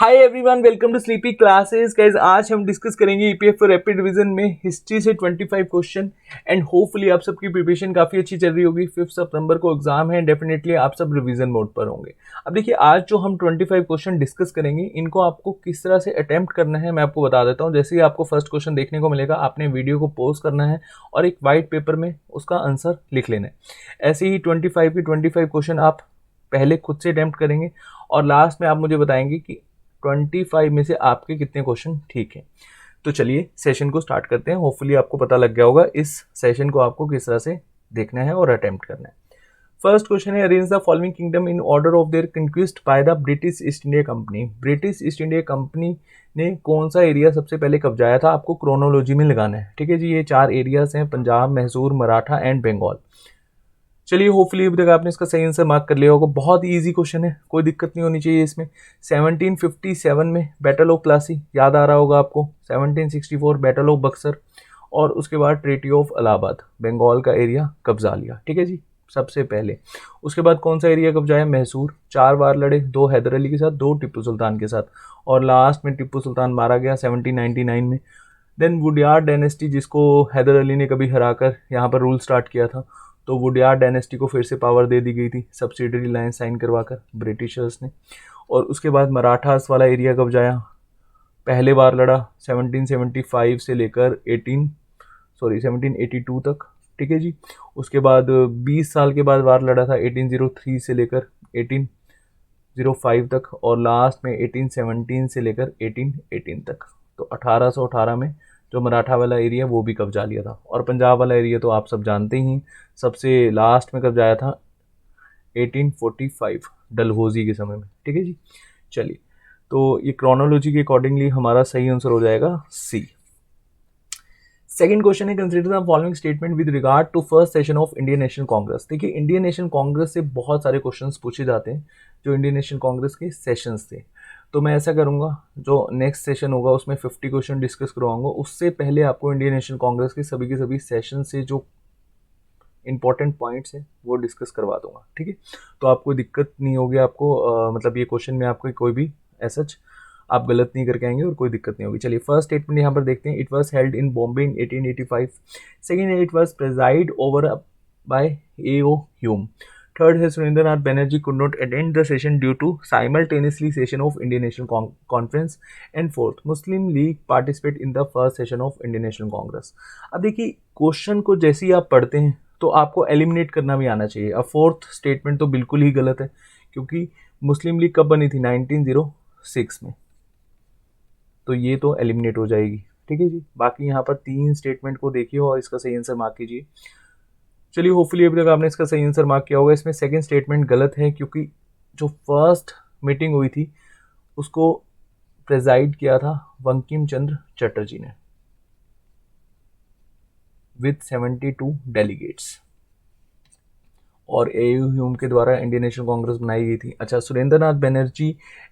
Hi everyone, welcome to sleepy classes. Guys, आज हम discuss करेंगे ईपीएफ फॉर रैपिड रिवीजन में हिस्ट्री से 25 क्वेश्चन एंड होपफुली आप सबकी प्रिपरेशन काफ़ी अच्छी चल रही होगी। 5 सितंबर को एग्जाम है, डेफिनेटली आप सब रिवीजन मोड पर होंगे। अब देखिए, आज जो हम 25 क्वेश्चन डिस्कस करेंगे, इनको आपको किस तरह से अटेम्प्ट करना है मैं आपको बता देता हूँ। जैसे ही आपको फर्स्ट क्वेश्चन देखने को मिलेगा, आपने वीडियो को पॉज करना है और एक वाइट पेपर में उसका आंसर लिख लेना है। ऐसे ही 25 क्वेश्चन आप पहले खुद से अटेम्प्ट करेंगे और लास्ट में आप मुझे बताएंगे कि 25 में से आपके कितने क्वेश्चन ठीक हैं। तो चलिए सेशन को स्टार्ट करते हैं। होपफुली आपको पता लग गया होगा इस सेशन को आपको किस तरह से देखना है और अटेम्प्ट करना है। फर्स्ट क्वेश्चन है, arrange the following kingdom in order of their conquest by the British East India company. British East India company ने कौन सा एरिया सबसे पहले कब्जाया था, आपको क्रोनोलॉजी में लगाना है। ठीक है जी, ये 4 एरियाज हैं, पंजाब, मैसूर, मराठा एंड बंगाल। चलिए, होपफुली अभी तक आपने इसका सही आंसर मार्क कर लिया होगा। बहुत ही इजी क्वेश्चन है, कोई दिक्कत नहीं होनी चाहिए इसमें। 1757 में बैटल ऑफ प्लासी याद आ रहा होगा आपको, 1764 बैटल ऑफ बक्सर और उसके बाद ट्रीटी ऑफ इलाहाबाद, बंगाल का एरिया कब्जा लिया। ठीक है जी, सबसे पहले। उसके बाद कौन सा एरिया कब्जाया, मैसूर। 4 बार लड़े, 2 हैदर अली के साथ, 2 टिप्पू सुल्तान के साथ और लास्ट में टिप्पू सुल्तान मारा गया 1799 में। देन वुडियार डायनेस्टी, जिसको हैदर अली ने कभी हराकर यहाँ पर रूल स्टार्ट किया था, तो वुडियार डायनेस्टी को फिर से पावर दे दी गई थी सब्सिडरी लाइन साइन करवाकर ब्रिटिशर्स ने। और उसके बाद मराठास वाला एरिया कब्जाया, पहले बार लड़ा 1775 से लेकर 1782 तक। ठीक है जी, उसके बाद 20 साल के बाद वार लड़ा था 1803 से लेकर 1805 तक और लास्ट में 1817 से लेकर 1818 तक। तो 1818 में जो मराठा वाला एरिया वो भी कब्जा लिया था। और पंजाब वाला एरिया तो आप सब जानते ही, सबसे लास्ट में कब्जाया था 1845 डलहौजी के समय में। ठीक है जी, चलिए, तो ये क्रोनोलॉजी के अकॉर्डिंगली हमारा सही आंसर हो जाएगा सी। सेकंड क्वेश्चन है, consider the following statement with regard to first session of Indian National Congress. देखिए, इंडियन नेशनल कांग्रेस से बहुत सारे क्वेश्चंस पूछे जाते हैं जो इंडियन नेशनल कांग्रेस के सेशंस थे। तो मैं ऐसा करूंगा, जो नेक्स्ट सेशन होगा उसमें 50 क्वेश्चन डिस्कस करवाऊंगा। उससे पहले आपको इंडियन नेशनल कांग्रेस के सभी सेशन से जो इंपॉर्टेंट पॉइंट्स हैं वो डिस्कस करवा दूंगा। ठीक है, तो आपको दिक्कत नहीं होगी। आपको मतलब ये क्वेश्चन में आपको कोई भी ऐसा आप गलत नहीं करके आएंगे और कोई दिक्कत नहीं होगी। चलिए, फर्स्ट स्टेटमेंट यहाँ पर देखते हैं। It was held in Bombay in 1885। Second है, it was presided over by A.O. Hume. Third है, Surendranath Banerjee could not attend the session due to simultaneously session of Indian National Conference. And fourth, Muslim League participate in the first session of Indian National Congress. अब देखिए, question को जैसे ही आप पढ़ते हैं तो आपको एलिमिनेट करना भी आना चाहिए। अब फोर्थ स्टेटमेंट तो बिल्कुल ही गलत है, क्योंकि मुस्लिम लीग कब बनी थी, 1906 में, तो ये तो एलिमिनेट हो जाएगी। ठीक है जी, बाकी यहाँ पर 3 स्टेटमेंट को देखिए और इसका सही आंसर मार्क कीजिए। चलिए, होपफुली अभी तक आपने इसका सही आंसर मार्क किया होगा। इसमें सेकंड स्टेटमेंट गलत है, क्योंकि जो फर्स्ट मीटिंग हुई थी उसको प्रेजाइड किया था बंकिम चंद्र चटर्जी ने विद 72 डेलीगेट्स और A.O. ह्यूम के द्वारा इंडियन नेशनल कांग्रेस बनाई गई थी। अच्छा, सुरेंद्रनाथ बनर्जी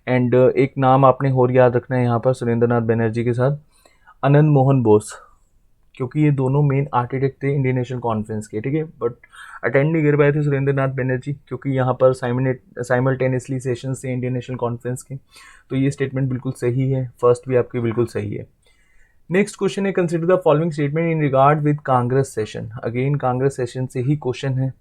एंड एक नाम आपने और याद रखना है यहाँ पर सुरेंद्रनाथ बनर्जी के साथ, आनंद मोहन बोस, क्योंकि ये दोनों मेन आर्किटेक्ट थे इंडियन नेशनल कॉन्फ्रेंस के। ठीक है, बट अटेंड नहीं कर पाए थे सुरेंद्रनाथ बनर्जी, क्योंकि यहाँ पर साइमल्टेनियसली सेशन थे इंडियन नेशनल कॉन्फ्रेंस के। तो ये स्टेटमेंट बिल्कुल सही है, फर्स्ट भी आपकी बिल्कुल सही है। नेक्स्ट क्वेश्चन है, consider the following statement in regard with Congress session. Again Congress session से ही क्वेश्चन है।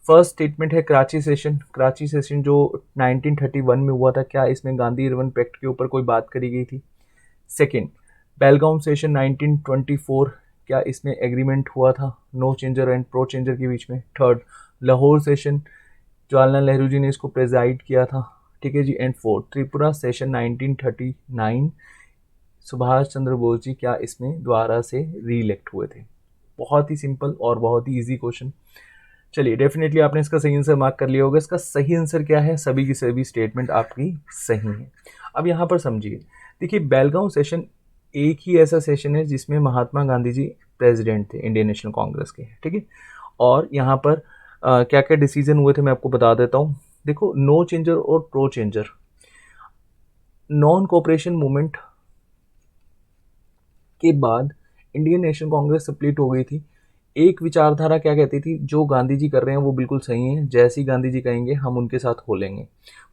फर्स्ट स्टेटमेंट है कराची सेशन। कराची सेशन जो 1931 में हुआ था, क्या इसमें गांधी इरविन पैक्ट के ऊपर कोई बात करी गई थी? सेकेंड, बेलगाम सेशन 1924, क्या इसमें एग्रीमेंट हुआ था no changer and pro changer के बीच में? थर्ड, लाहौर सेशन, जवाहरलाल नेहरू जी ने इसको प्रेजाइड किया था। ठीक है जी। And fourth, Tripura session 1939, Subhash Chandra Bose ji क्या इसमें दोबारा से री इलेक्ट हुए थे? बहुत ही सिंपल और बहुत ही ईजी क्वेश्चन। चलिए, डेफिनेटली आपने इसका सही आंसर मार्क कर लिया होगा। इसका सही आंसर क्या है? सभी की सभी स्टेटमेंट आपकी सही है। अब यहाँ पर समझिए, देखिए, बेलगांव सेशन एक ही ऐसा सेशन है जिसमें महात्मा गांधी जी प्रेसिडेंट थे इंडियन नेशनल कांग्रेस के। ठीक है, और यहाँ पर क्या क्या डिसीजन हुए थे मैं आपको बता देता हूँ। देखो, नो चेंजर और pro changer, non cooperation movement के बाद इंडियन नेशनल कांग्रेस स्प्लिट हो गई थी एक विचारधारा क्या कहती थी, जो गांधी जी कर रहे हैं वो बिल्कुल सही है, जैसे ही गांधी जी कहेंगे हम उनके साथ हो लेंगे।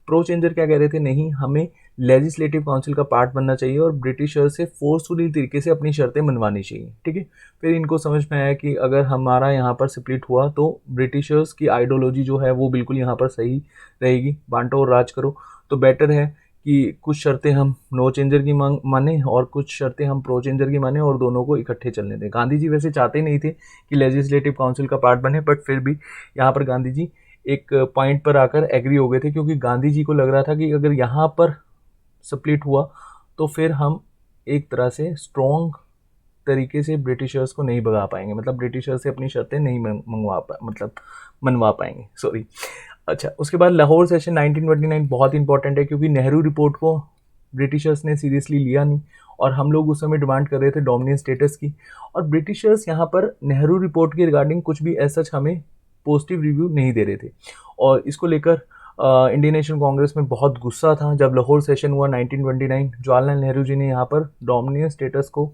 प्रो चेंजर क्या कह रहे थे, नहीं हमें लेजिस्लेटिव काउंसिल का पार्ट बनना चाहिए और ब्रिटिशर से फोर्सफुली तरीके से अपनी शर्तें मनवानी चाहिए। ठीक है, फिर इनको समझ में आया कि अगर हमारा यहाँ पर स्प्लिट हुआ तो ब्रिटिशर्स की आइडियोलॉजी जो है वो बिल्कुल यहाँ पर सही रहेगी, बांटो और राज करो। तो बेटर है कि कुछ शर्तें हम नो चेंजर की माने और कुछ शर्तें हम प्रो चेंजर की माने और दोनों को इकट्ठे चलने दें। गांधी जी वैसे चाहते नहीं थे कि लेजिस्लेटिव काउंसिल का पार्ट बने, बट फिर भी यहाँ पर गांधी जी एक पॉइंट पर आकर एग्री हो गए थे, क्योंकि गांधी जी को लग रहा था कि अगर यहाँ पर स्प्लिट हुआ तो फिर हम एक तरह से स्ट्रॉन्ग तरीके से ब्रिटिशर्स को नहीं भगा पाएंगे, मतलब ब्रिटिशर्स से अपनी शर्तें नहीं मनवा पाएंगे, सॉरी। अच्छा, उसके बाद लाहौर सेशन 1929 बहुत इंपॉर्टेंट है, क्योंकि नेहरू रिपोर्ट को ब्रिटिशर्स ने सीरियसली लिया नहीं और हम लोग उस समय डिमांड कर रहे थे डोमिनियन स्टेटस की, और ब्रिटिशर्स यहाँ पर नेहरू रिपोर्ट के रिगार्डिंग कुछ भी ऐसा हमें पॉजिटिव रिव्यू नहीं दे रहे थे। और इसको लेकर इंडियन नेशनल कांग्रेस में बहुत गुस्सा था। जब लाहौर सेशन हुआ 1929, जवाहरलाल नेहरू जी ने यहाँ पर डोमिनियन स्टेटस को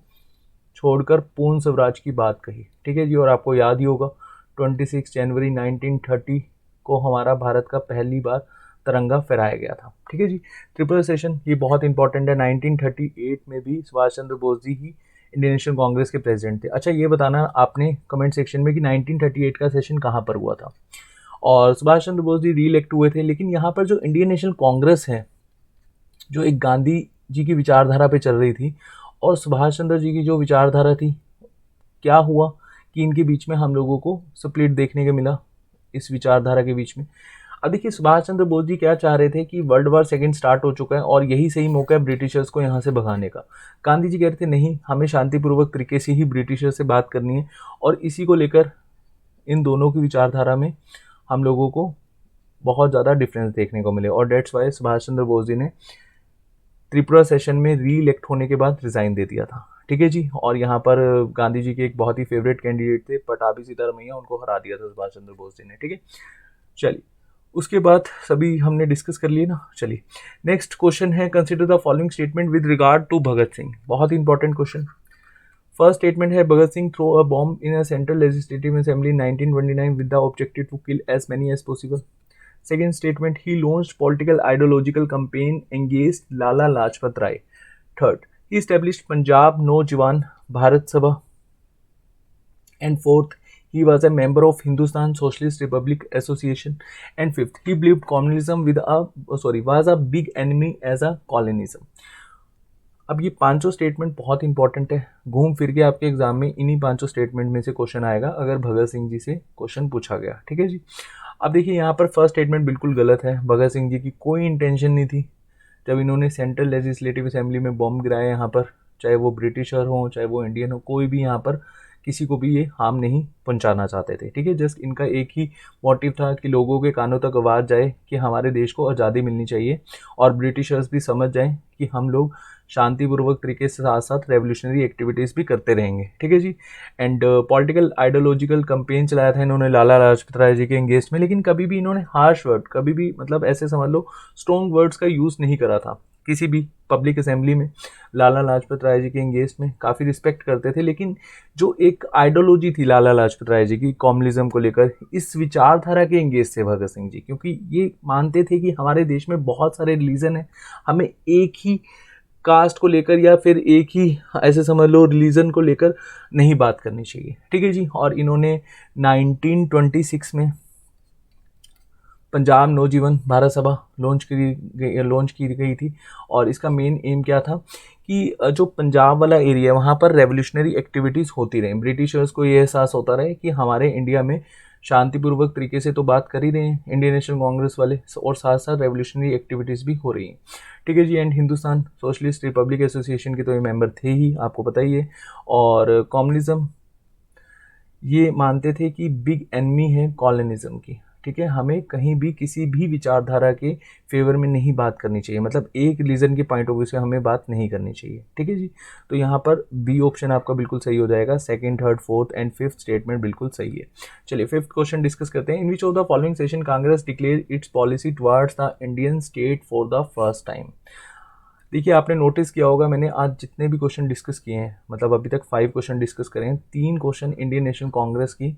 छोड़कर पूर्ण स्वराज की बात कही। ठीक है जी, और आपको याद ही होगा 26 जनवरी 1930 को हमारा भारत का पहली बार तिरंगा फहराया गया था। ठीक है जी, ट्रिपल सेशन ये बहुत इंपॉर्टेंट है। 1938 में भी सुभाष चंद्र बोस जी ही इंडियन नेशनल कांग्रेस के प्रेसिडेंट थे। अच्छा, ये बताना आपने कमेंट सेक्शन में कि 1938 का सेशन कहाँ पर हुआ था। और सुभाष चंद्र बोस जी री इलेक्ट हुए थे, लेकिन यहाँ पर जो इंडियन नेशनल कांग्रेस है, जो एक गांधी जी की विचारधारा पे चल रही थी और सुभाष चंद्र जी की जो विचारधारा थी, क्या हुआ कि इनके बीच में हम लोगों को स्प्लिट देखने को मिला इस विचारधारा के बीच में। अब देखिए, सुभाष चंद्र बोस जी क्या चाह रहे थे कि वर्ल्ड वॉर सेकंड स्टार्ट हो चुका है और यही सही मौका है ब्रिटिशर्स को यहाँ से भगाने का। गांधी जी कह रहे थे नहीं, हमें शांतिपूर्वक तरीके से ही ब्रिटिशर्स से बात करनी है, और इसी को लेकर इन दोनों की विचारधारा में हम लोगों को बहुत ज़्यादा डिफरेंस देखने को मिले, और डेट्स वाई सुभाष चंद्र बोस जी ने त्रिपुरा सेशन में री इलेक्ट होने के बाद रिज़ाइन दे दिया था। ठीक है जी, और यहाँ पर गांधी जी के एक बहुत ही फेवरेट कैंडिडेट थे पटाभी सीतारमैया, उनको हरा दिया था सुभाष चंद्र बोस जी ने। ठीक है, चलिए उसके बाद सभी हमने डिस्कस कर लिए ना। चलिए नेक्स्ट क्वेश्चन है, consider the following statement with regard to Bhagat Singh. बहुत इंपॉर्टेंट क्वेश्चन। फर्स्ट स्टेटमेंट है, Bhagat Singh throw a bomb in a central legislative assembly 1929 with the objective to kill as many as possible. Second statement, he launched political ideological campaign against Lala Lajpat Rai. Third, he established Punjab Naujawan Bharat Sabha. And fourth, he was a member of Hindustan Socialist Republic Association. And fifth, he believed communism was a big enemy as a colonism. अब ये पांचों statement बहुत important है, घूम फिर के आपके exam में इन्हीं पांचों स्टेटमेंट में से क्वेश्चन आएगा अगर भगत सिंह जी से क्वेश्चन पूछा गया। ठीक है जी, अब देखिए यहाँ पर फर्स्ट स्टेटमेंट बिल्कुल गलत है। भगत सिंह जी की कोई इंटेंशन नहीं थी जब इन्होंने सेंट्रल लेजिस्लेटिव असेंबली में बॉम्ब गिराया यहाँ पर, चाहे वो ब्रिटिशर हो चाहे वो इंडियन हो, कोई भी यहाँ पर किसी को भी ये हार्म नहीं पहुंचाना चाहते थे। ठीक है, जस्ट इनका एक ही मोटिव था कि लोगों के कानों तक आवाज़ जाए कि हमारे देश को आज़ादी मिलनी चाहिए और ब्रिटिशर्स भी समझ जाएं कि हम लोग शांतिपूर्वक तरीके से साथ साथ रेवोल्यूशनरी एक्टिविटीज़ भी करते रहेंगे। ठीक है जी, एंड पॉलिटिकल आइडियोलॉजिकल कैंपेन चलाया था इन्होंने लाला लाजपत राय जी के एंगेस्ट में, लेकिन कभी भी इन्होंने हार्श वर्ड, कभी भी मतलब ऐसे समझ लो स्ट्रॉन्ग वर्ड्स का यूज़ नहीं करा था किसी भी पब्लिक असेंबली में। लाला लाजपत राय जी के एंगेस्ट में काफ़ी रिस्पेक्ट करते थे, लेकिन जो एक आइडियोलॉजी थी लाला लाजपत राय जी की कम्युनिज्म को लेकर, इस विचारधारा के एंगेस्ट थे भगत सिंह जी, क्योंकि ये मानते थे कि हमारे देश में बहुत सारे रिलीजन हैं, हमें एक ही कास्ट को लेकर या फिर एक ही ऐसे समझ लो रिलीजन को लेकर नहीं बात करनी चाहिए। ठीक है जी, और इन्होंने 1926 में पंजाब नवजीवन भारत सभा लॉन्च की गई थी, और इसका मेन एम क्या था कि जो पंजाब वाला एरिया है वहाँ पर रेवोल्यूशनरी एक्टिविटीज़ होती रहीं, ब्रिटिशर्स को ये एहसास होता रहे कि हमारे इंडिया में शांतिपूर्वक तरीके से तो बात कर ही रहे हैं इंडियन नेशनल कांग्रेस वाले, और साथ साथ रेवोल्यूशनरी एक्टिविटीज़ भी हो रही हैं। ठीक है जी, and Hindustan socialist republic association के तो ये मेंबर थे ही, आपको पता ही है। और कम्युनिज्म ये मानते थे कि बिग एनिमी है कॉलोनिज्म की। ठीक है, हमें कहीं भी किसी भी विचारधारा के फेवर में नहीं बात करनी चाहिए, मतलब एक रिलीजन के पॉइंट ऑफ व्यू से हमें बात नहीं करनी चाहिए। ठीक है जी, तो यहाँ पर बी ऑप्शन आपका बिल्कुल सही हो जाएगा। Second, third, fourth and fifth statement बिल्कुल सही है। चलिए फिफ्थ क्वेश्चन डिस्कस करते हैं। In which of the following session Congress declare its policy towards the Indian state for the first time. देखिए आपने नोटिस किया होगा मैंने आज जितने भी क्वेश्चन डिस्कस किए हैं, मतलब अभी तक 5 क्वेश्चन डिस्कस करे हैं, 3 क्वेश्चन इंडियन नेशनल कांग्रेस की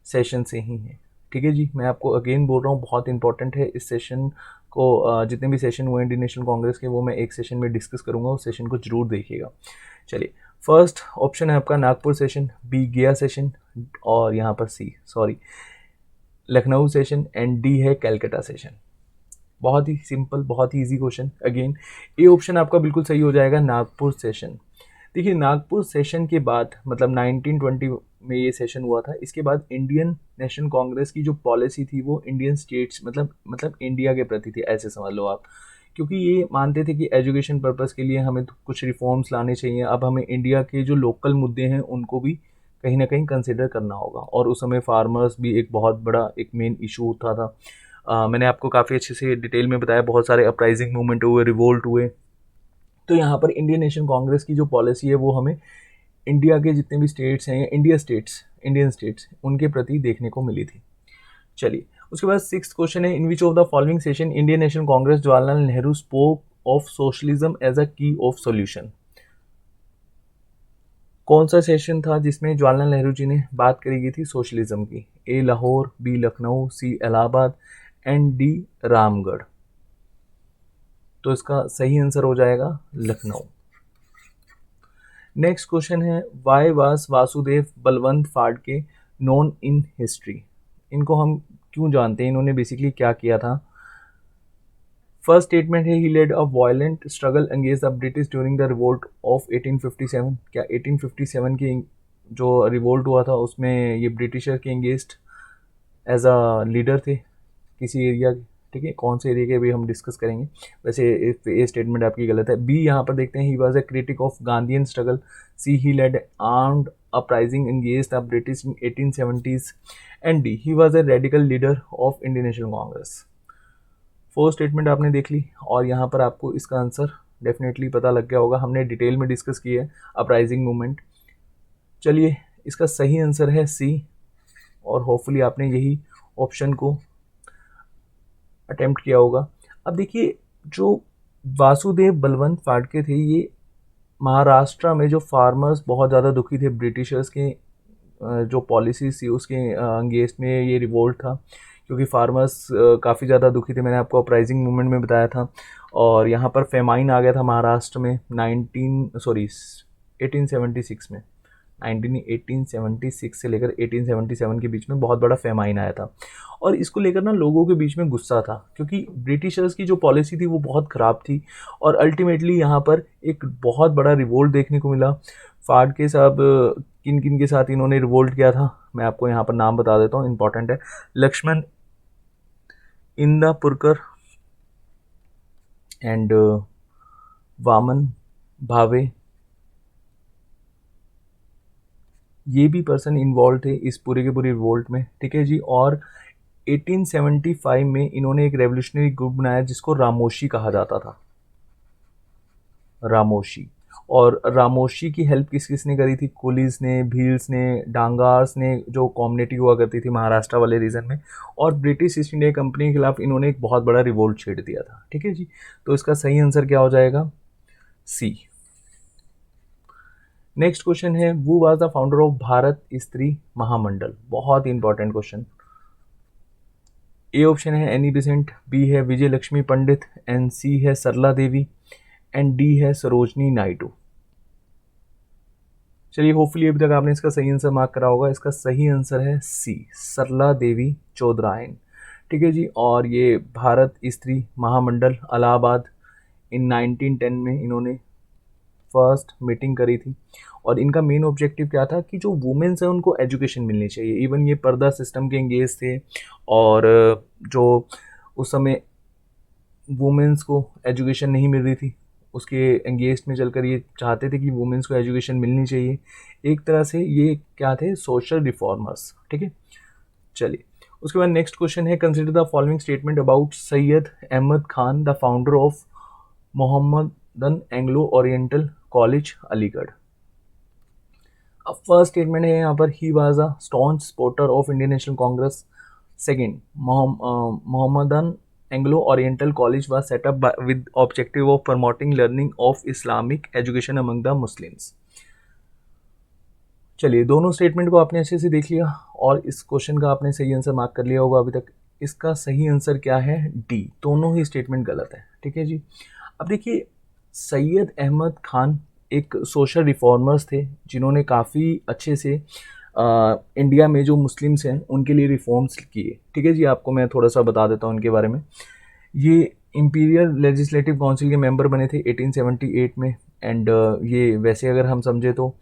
सेशन से ही है। ठीक है जी, मैं आपको अगेन बोल रहा हूँ बहुत इंपॉर्टेंट है इस सेशन को। जितने भी सेशन हुए इंडियन नेशनल कांग्रेस के वो मैं एक सेशन में डिस्कस करूंगा, उस सेशन को जरूर देखिएगा। चलिए, फर्स्ट ऑप्शन है आपका Nagpur session, B Gaya session, और यहाँ पर C sorry Lucknow session, and D है कैलकाटा सेशन। बहुत ही सिंपल, बहुत ही easy question. Again A option आपका बिल्कुल सही हो जाएगा, नागपुर सेशन। देखिए नागपुर सेशन के बाद मतलब 1920 में ये सेशन हुआ था, इसके बाद इंडियन नेशनल कांग्रेस की जो पॉलिसी थी वो इंडियन स्टेट्स मतलब इंडिया के प्रति थी, ऐसे समझ लो आप। क्योंकि ये मानते थे कि एजुकेशन पर्पस के लिए हमें कुछ रिफॉर्म्स लाने चाहिए, अब हमें इंडिया के जो लोकल मुद्दे हैं उनको भी कहीं ना कहीं कंसिडर करना होगा। और उस समय फार्मर्स भी एक बहुत बड़ा एक मेन इशू उठा था। मैंने आपको काफ़ी अच्छे से डिटेल में बताया, बहुत सारे अपराइजिंग मूवमेंट हुए, रिवोल्ट हुए। तो यहाँ पर इंडियन नेशनल कांग्रेस की जो पॉलिसी है वो हमें इंडिया के जितने भी स्टेट्स हैं या इंडियन स्टेट्स उनके प्रति देखने को मिली थी। चलिए, उसके बाद 6th क्वेश्चन है, in which of the following session Indian National Congress Jawaharlal Nehru spoke of socialism as a key of solution. कौन सा सेशन था जिसमें जवाहरलाल नेहरू जी ने बात करी गई थी सोशलिज्म की? A Lahore, B Lucknow, C Allahabad, and D Ramgarh. तो इसका सही आंसर हो जाएगा लखनऊ। नेक्स्ट क्वेश्चन है, why was Vasudev Balwant Phadke known in history. इनको हम क्यों जानते हैं, इन्होंने बेसिकली क्या किया था? फर्स्ट स्टेटमेंट है, he led a violent struggle against the British during the revolt of 1857। क्या 1857 की जो रिवोल्ट हुआ था उसमें ये ब्रिटिशर के अगेंस्ट एज अ लीडर थे किसी एरिया के? ठीक है, कौन से एरिया के भी हम डिस्कस करेंगे। वैसे ये स्टेटमेंट आपकी गलत है। बी यहाँ पर देखते हैं, he was a critic of Gandhian struggle. C he led armed uprising against the British in 1870s। And D he was a radical leader of Indian National Congress. 4 statement आपने देख ली और यहाँ पर आपको इसका आंसर डेफिनेटली पता लग गया होगा, हमने डिटेल में डिस्कस किया है अपराइजिंग मूवमेंट। चलिए, इसका सही आंसर है सी, और होपफुली आपने यही ऑप्शन को अटेम्प्ट किया होगा। अब देखिए, जो वासुदेव बलवंत फाड़के थे, ये महाराष्ट्र में जो फार्मर्स बहुत ज़्यादा दुखी थे ब्रिटिशर्स के जो पॉलिसीज थी उसके अगेंस्ट में ये रिवोल्ट था। क्योंकि फार्मर्स काफ़ी ज़्यादा दुखी थे, मैंने आपको अपराइजिंग मूवमेंट में बताया था। और यहाँ पर फेमाइन आ गया था महाराष्ट्र में 1876 में। 1876 से लेकर 1877 के बीच में बहुत बड़ा फेमाइन आया था। और इसको लेकर ना लोगों के बीच में गुस्सा था, क्योंकि ब्रिटिशर्स की जो पॉलिसी थी वो बहुत ख़राब थी। और अल्टीमेटली यहाँ पर एक बहुत बड़ा रिवोल्ट देखने को मिला। फाड़के साहब किन किन के साथ इन्होंने रिवोल्ट किया था, मैं आपको यहाँ पर नाम बता देता हूँ, इंपॉर्टेंट है। लक्ष्मण इंदापुरकर एंड वामन भावे, ये भी पर्सन इन्वॉल्व थे इस पूरे के पूरे रिवोल्ट में। ठीक है जी। और 1875 में इन्होंने एक रेवोल्यूशनरी ग्रुप बनाया जिसको रामोशी कहा जाता था, रामोशी। और रामोशी की हेल्प किस किसने करी थी? कुलीस ने, भील्स ने, डांगार्स ने, जो कम्युनिटी हुआ करती थी महाराष्ट्र वाले रीजन में। और ब्रिटिश ईस्ट इंडिया कंपनी के खिलाफ इन्होंने एक बहुत बड़ा रिवोल्ट छेड़ दिया था। ठीक है जी। तो इसका सही आंसर क्या हो जाएगा? सी। नेक्स्ट क्वेश्चन है, वो was the founder of Bharat स्त्री महामंडल। बहुत इंपॉर्टेंट क्वेश्चन। ए ऑप्शन है एनी बेसेंट, बी है विजय लक्ष्मी पंडित, एंड सी है सरला देवी, एंड डी है सरोजनी नायडू। चलिए, होपफुली अभी तक आपने इसका सही आंसर मार्क करा होगा। इसका सही आंसर है सी, सरला देवी चौधरायन। ठीक है जी। और ये भारत स्त्री महामंडल इलाहाबाद इन 1910 में इन्होंने फर्स्ट मीटिंग करी थी। और इनका मेन ऑब्जेक्टिव क्या था कि जो वुमेन्स हैं उनको एजुकेशन मिलनी चाहिए। इवन ये पर्दा सिस्टम के एंगेज थे, और जो उस समय वुमेन्स को एजुकेशन नहीं मिल रही थी उसके एंगेज में चलकर ये चाहते थे कि वुमेन्स को एजुकेशन मिलनी चाहिए। एक तरह से ये क्या थे? Social reformers. ठीक है। चलिए, उसके बाद नेक्स्ट क्वेश्चन है, consider the following statement about Syed Ahmad Khan, the founder of Mohammedan Anglo Oriental College Aligarh. अब फर्स्ट स्टेटमेंट है यहाँ पर, he was a staunch supporter of Indian National Congress. Second, Mohammedan Anglo Oriental College was set up with objective of promoting learning of Islamic education among the Muslims. चलिए, दोनों statement को आपने अच्छे से देख लिया और इस क्वेश्चन का आपने सही आंसर मार्क कर लिया होगा अभी तक। इसका सही आंसर क्या है? डी, दोनों ही स्टेटमेंट गलत है। ठीक है जी। अब देखिए, सैयद अहमद खान एक सोशल रिफॉर्मर्स थे जिन्होंने काफ़ी अच्छे से इंडिया में जो मुस्लिम्स हैं उनके लिए रिफॉर्म्स किए। ठीक है जी, आपको मैं थोड़ा सा बता देता हूँ उनके बारे में। ये इंपीरियल लेजिस्लेटिव काउंसिल के मेंबर बने थे 1878 में। एंड ये वैसे अगर हम समझे तो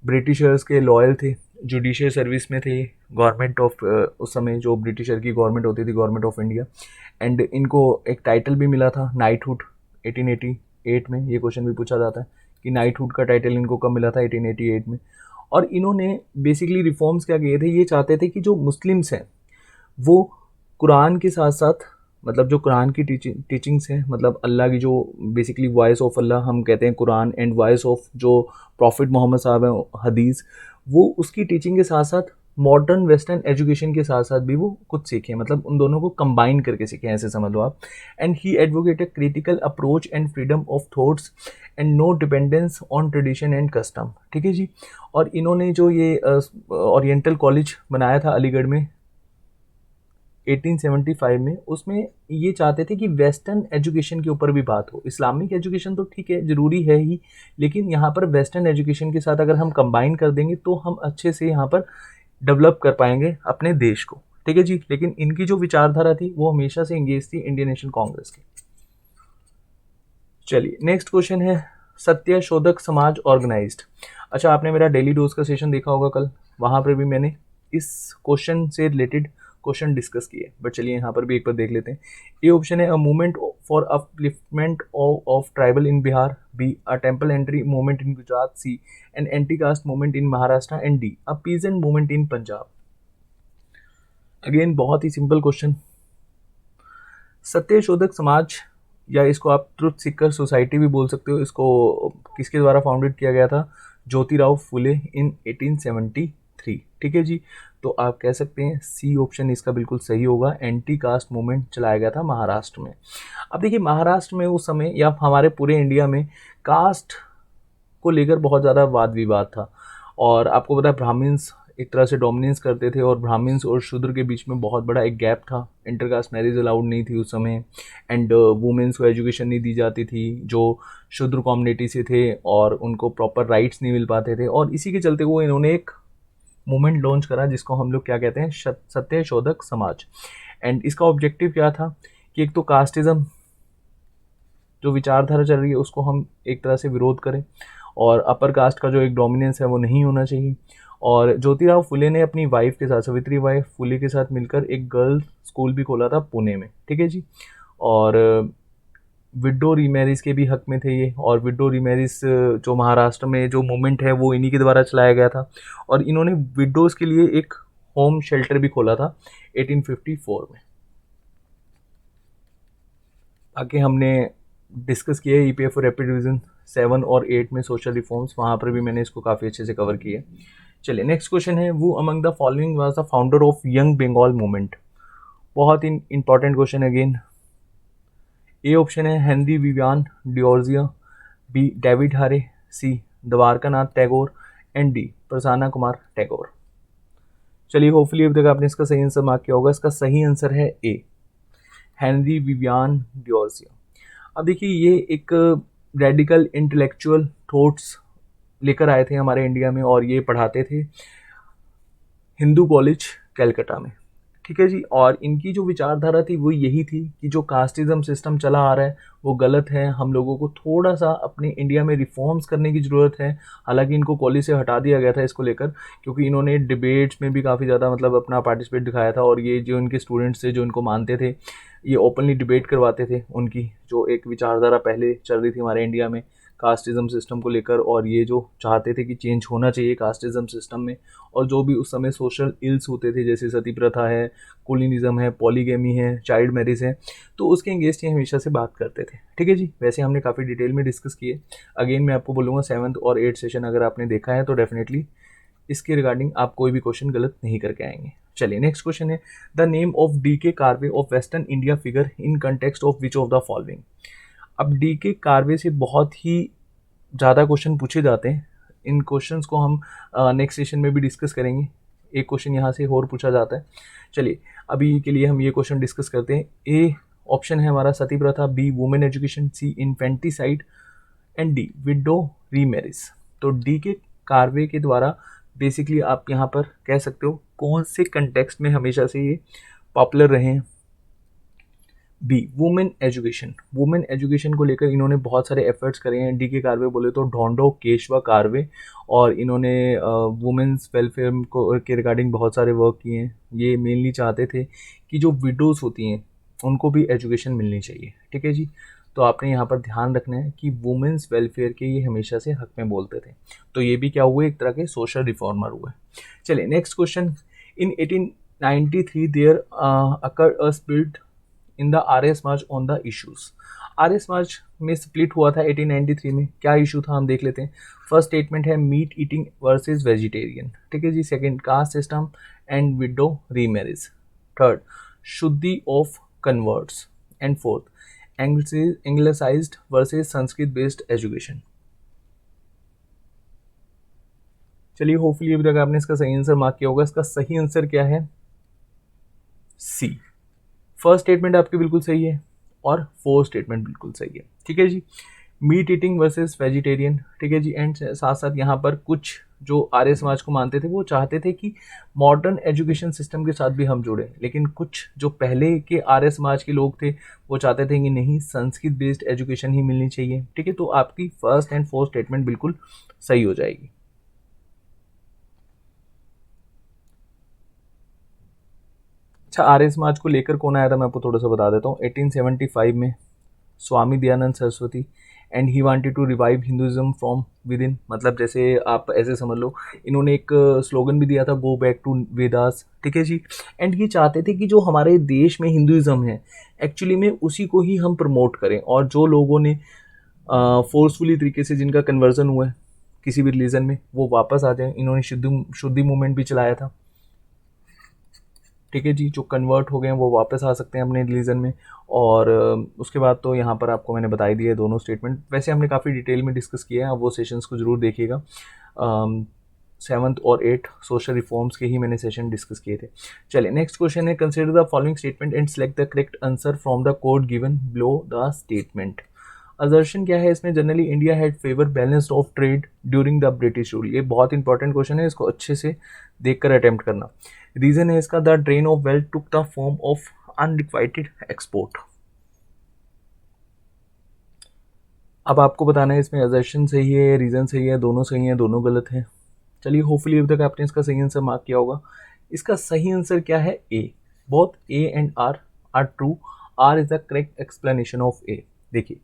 ब्रिटिशर्स के लॉयल थे, जुडिशियल सर्विस में थे, गवर्नमेंट ऑफ उस समय जो ब्रिटिशर की गवर्नमेंट होती थी, गवर्नमेंट ऑफ इंडिया। एंड इनको एक टाइटल भी मिला था नाइटहुड 1888 में। ये क्वेश्चन भी पूछा जाता है कि नाइटहुड का टाइटल इनको कब मिला था? 1888 में। और इन्होंने बेसिकली रिफॉर्म्स क्या किए थे? ये चाहते थे कि जो मुस्लिम्स हैं वो कुरान के साथ साथ, मतलब जो कुरान की टीचिंग्स हैं, मतलब अल्लाह की जो बेसिकली वॉइस ऑफ अल्लाह हम कहते हैं कुरान, एंड वॉइस ऑफ जो प्रॉफिट मोहम्मद साहब हैं हदीस, वो उसकी टीचिंग के साथ साथ मॉडर्न वेस्टर्न एजुकेशन के साथ साथ भी वो कुछ सीखें, मतलब उन दोनों को कंबाइन करके सीखें, ऐसे समझ लो आप। And he advocated critical approach and freedom of thoughts and no dependence on tradition and custom. ठीक है जी। और इन्होंने जो ये ओरिएंटल कॉलेज बनाया था अलीगढ़ में 1875 में, उसमें ये चाहते थे कि वेस्टर्न एजुकेशन के ऊपर भी बात हो। इस्लामिक एजुकेशन तो ठीक है, ज़रूरी है ही, लेकिन यहाँ पर वेस्टर्न एजुकेशन के साथ अगर हम कंबाइन कर देंगे तो हम अच्छे से यहाँ पर डेवलप कर पाएंगे अपने देश को। ठीक है जी। लेकिन इनकी जो विचारधारा थी वो हमेशा से इंगेज थी इंडियन नेशनल कांग्रेस की। चलिए, नेक्स्ट क्वेश्चन है, सत्यशोधक समाज ऑर्गेनाइज्ड। अच्छा, आपने मेरा डेली डोज का सेशन देखा होगा कल, वहाँ पर भी मैंने इस क्वेश्चन से रिलेटेड क्वेश्चन डिस्कस किए, बट चलिए यहाँ पर भी एक बार देख लेते हैं। ए ऑप्शन है, a movement for upliftment of tribal in Bihar. B, a temple entry movement in Gujarat. C, an anti caste movement in Maharashtra. And D, a peasant movement in Punjab. Again बहुत ही सिंपल क्वेश्चन। सत्यशोधक समाज, या इसको आप ट्रुथ सीकर सोसाइटी भी बोल सकते हो, इसको किसके द्वारा फाउंडेड किया गया था? ज्योतिराव फुले इन 1873। ठीक है जी। तो आप कह सकते हैं सी ऑप्शन इसका बिल्कुल सही होगा, एंटी कास्ट मूवमेंट चलाया गया था महाराष्ट्र में। अब देखिए, महाराष्ट्र में उस समय या हमारे पूरे इंडिया में कास्ट को लेकर बहुत ज़्यादा वाद विवाद था। और आपको पता है, ब्राह्मण्स एक तरह से डोमिनेंस करते थे और ब्राह्मण्स और शूद्र के बीच में बहुत बड़ा एक गैप था। इंटरकास्ट मैरिज अलाउड नहीं थी उस समय। एंड वुमेन्स को एजुकेशन नहीं दी जाती थी जो शूद्र कम्युनिटी से थे, और उनको प्रॉपर राइट्स नहीं मिल पाते थे। और इसी के चलते वो इन्होंने एक मूवमेंट लॉन्च करा जिसको हम लोग क्या कहते हैं? सत्यशोधक समाज। एंड इसका ऑब्जेक्टिव क्या था कि एक तो कास्टिज्म जो विचारधारा चल रही है उसको हम एक तरह से विरोध करें, और अपर कास्ट का जो एक डोमिनेंस है वो नहीं होना चाहिए। और ज्योतिराव फुले ने अपनी वाइफ के साथ, सावित्री बाई फुले के साथ मिलकर एक गर्ल्स स्कूल भी खोला था पुणे में। ठीक है जी। और विडो रीमैरिज के भी हक में थे ये, और विडो रीमैरिज जो महाराष्ट्र में जो मूवमेंट है वो इन्हीं के द्वारा चलाया गया था। और इन्होंने विडोज़ के लिए एक होम शेल्टर भी खोला था 1854 में। आगे हमने डिस्कस किया है ईपीएफ और रैपिड रिवीजन 7 और 8 में सोशल रिफॉर्म्स, वहाँ पर भी मैंने इसको काफ़ी अच्छे से कवर किया। चलिए, नेक्स्ट क्वेश्चन है, who among the following was the founder of young Bengal movement. बहुत ही important question again. A option है, Henry Vivian Derozio. B, David Hare. C, Dwarkanath Tagore. And D, Prasanna Kumar Tagore. चलिए, होपफुली अभी तक आपने इसका सही आंसर मार्क किया होगा। इसका सही आंसर है ए, हेनरी विवियन डिओर्जिया। अब देखिए, ये एक रेडिकल इंटेलेक्चुअल थॉट्स लेकर आए थे हमारे इंडिया में, और ये पढ़ाते थे हिंदू कॉलेज कलकत्ता में। ठीक है जी। और इनकी जो विचारधारा थी वो यही थी कि जो कास्टिज्म सिस्टम चला आ रहा है वो गलत है, हम लोगों को थोड़ा सा अपने इंडिया में रिफॉर्म्स करने की ज़रूरत है। हालांकि इनको कॉलेज से हटा दिया गया था इसको लेकर, क्योंकि इन्होंने डिबेट्स में भी काफ़ी ज़्यादा मतलब अपना पार्टिसिपेट दिखाया था, और ये जो इनके स्टूडेंट्स थे जो इनको मानते थे, ये ओपनली डिबेट करवाते थे उनकी जो एक विचारधारा पहले चल रही थी हमारे इंडिया में कास्टिज्म सिस्टम को लेकर। और ये जो चाहते थे कि चेंज होना चाहिए कास्टिज्म सिस्टम में, और जो भी उस समय सोशल इल्स होते थे जैसे सती प्रथा है, कुलीनिज़म है, पॉलीगेमी है, चाइल्ड मैरिज है, तो उसके अगेंस्ट ये हमेशा से बात करते थे। ठीक है जी। वैसे हमने काफ़ी डिटेल में डिस्कस किए। अगेन मैं आपको बोलूँगा 7th और 8th सेशन अगर आपने देखा है तो डेफिनेटली इसके रिगार्डिंग आप कोई भी क्वेश्चन गलत नहीं करके आएंगे। चलिए नेक्स्ट क्वेश्चन है, the name of D K Karve of western India figure in context of which of the following. अब डी के कार्वे से बहुत ही ज़्यादा क्वेश्चन पूछे जाते हैं, इन क्वेश्चंस को हम नेक्स्ट सेशन में भी डिस्कस करेंगे। एक क्वेश्चन यहाँ से और पूछा जाता है। चलिए अभी के लिए हम ये क्वेश्चन डिस्कस करते हैं। ए ऑप्शन है हमारा सती प्रथा, B women education, C infanticide and D widow remarriage. तो डी के कार्वे के द्वारा बेसिकली आप यहाँ पर कह सकते हो कौन से कंटेक्स्ट में हमेशा से ये पॉपुलर रहे हैं। B women education, women education को लेकर इन्होंने बहुत सारे एफर्ट्स करे हैं। डी के कार्वे बोले तो ढोंडो केशवा कार्वे, और इन्होंने वुमेन्स वेलफेयर को के रिगार्डिंग बहुत सारे वर्क किए हैं। ये मेनली चाहते थे कि जो विडोज़ होती हैं उनको भी एजुकेशन मिलनी चाहिए। ठीक है जी, तो आपने यहाँ पर ध्यान रखना है कि वुमेन्स वेलफेयर के ये हमेशा से हक में बोलते थे। तो ये भी क्या हुए, एक तरह के सोशल रिफॉर्मर हुए। चलिए next question, in 1893 there occur a split in the Arya Samaj on the issues. Arya Samaj में स्प्लिट हुआ था 1893 में, क्या इशू था हम देख लेते हैं। फर्स्ट स्टेटमेंट है मीट ईटिंग वर्सेस वेजिटेरियन, ठीक है जी। Second caste system and widow remarriage. Third shuddhi of converts and fourth anglicised versus Sanskrit based education. चलिए होपफुली अभी तक आपने इसका सही आंसर मार्क किया होगा। इसका सही आंसर क्या है, सी। फर्स्ट स्टेटमेंट आपकी बिल्कुल सही है और फोर्थ स्टेटमेंट बिल्कुल सही है। ठीक है जी, मीट ईटिंग वर्सेस वेजिटेरियन। ठीक है जी, एंड साथ साथ यहाँ पर कुछ जो आर्य समाज को मानते थे वो चाहते थे कि मॉडर्न एजुकेशन सिस्टम के साथ भी हम जुड़े, लेकिन कुछ जो पहले के आर्य समाज के लोग थे वो चाहते थे कि नहीं, संस्कृत बेस्ड एजुकेशन ही मिलनी चाहिए। ठीक है, तो आपकी फर्स्ट एंड फोर्थ स्टेटमेंट बिल्कुल सही हो जाएगी। अच्छा, आर्य समाज को लेकर कौन आया था मैं आपको थोड़ा सा बता देता हूँ। 1875 में Swami Dayanand Saraswati, and he wanted to revive Hinduism from within. मतलब जैसे आप ऐसे समझ लो, इन्होंने एक स्लोगन भी दिया था, गो बैक टू वेदास। ठीक है जी, एंड ये चाहते थे कि जो हमारे देश में हिंदुइज्म है एक्चुअली में उसी को ही हम प्रमोट करें, और जो लोगों ने फोर्सफुली तरीके से जिनका कन्वर्जन हुआ है किसी भी रिलीजन में वो वापस आ जाए। इन्होंने शुद्धि मूवमेंट भी चलाया था। ठीक है जी, जो कन्वर्ट हो गए हैं वो वापस आ सकते हैं अपने रिलीजन में। और उसके बाद तो यहाँ पर आपको मैंने बताई दी है दोनों स्टेटमेंट। वैसे हमने काफ़ी डिटेल में डिस्कस किया है, आप वो सेशंस को जरूर देखिएगा। 7th और 8th सोशल रिफॉर्म्स के ही मैंने सेशन डिस्कस किए थे। चलिए नेक्स्ट क्वेश्चन है, consider the following statement and select the correct answer from the code given below the statement. Assertion क्या है इसमें, generally India had favour balanced of trade during the British rule. ये बहुत important question है, इसको अच्छे से देखकर अटेम्प्ट करना। रीजन है इसका, the drain of wealth took the form of unrequited export. अब आपको बताना है इसमें असर्शन सही है, रीजन सही है, दोनों सही है, दोनों गलत है। चलिए होपफुली अभी तक आपने इसका सही आंसर मार्क किया होगा। इसका सही आंसर क्या है, A. Both A and R true. R is the correct explanation of A. देखिए,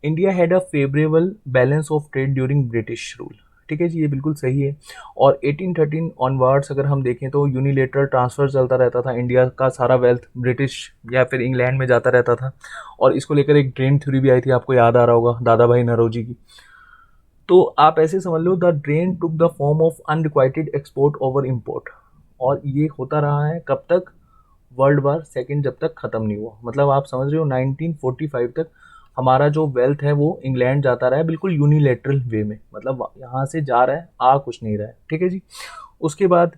India had a favourable balance of trade during British rule. ठीक है जी, ये बिल्कुल सही है। और 1813 ऑनवर्ड्स अगर हम देखें तो यूनिलेटरल ट्रांसफ़र चलता रहता था, इंडिया का सारा वेल्थ ब्रिटिश या फिर इंग्लैंड में जाता रहता था। और इसको लेकर एक ड्रेन थ्योरी भी आई थी, आपको याद आ रहा होगा, दादा भाई नौरोजी की। तो आप ऐसे समझ लो, the drain took the form of unrequited export over import. और ये होता रहा है कब तक, वर्ल्ड वार सेकेंड जब तक ख़त्म नहीं हुआ। मतलब आप समझ रहे हो 1945 तक हमारा जो वेल्थ है वो इंग्लैंड जाता रहा है बिल्कुल यूनिलेटरल वे में, मतलब यहाँ से जा रहा है, आ कुछ नहीं रहा है। ठीक है जी, उसके बाद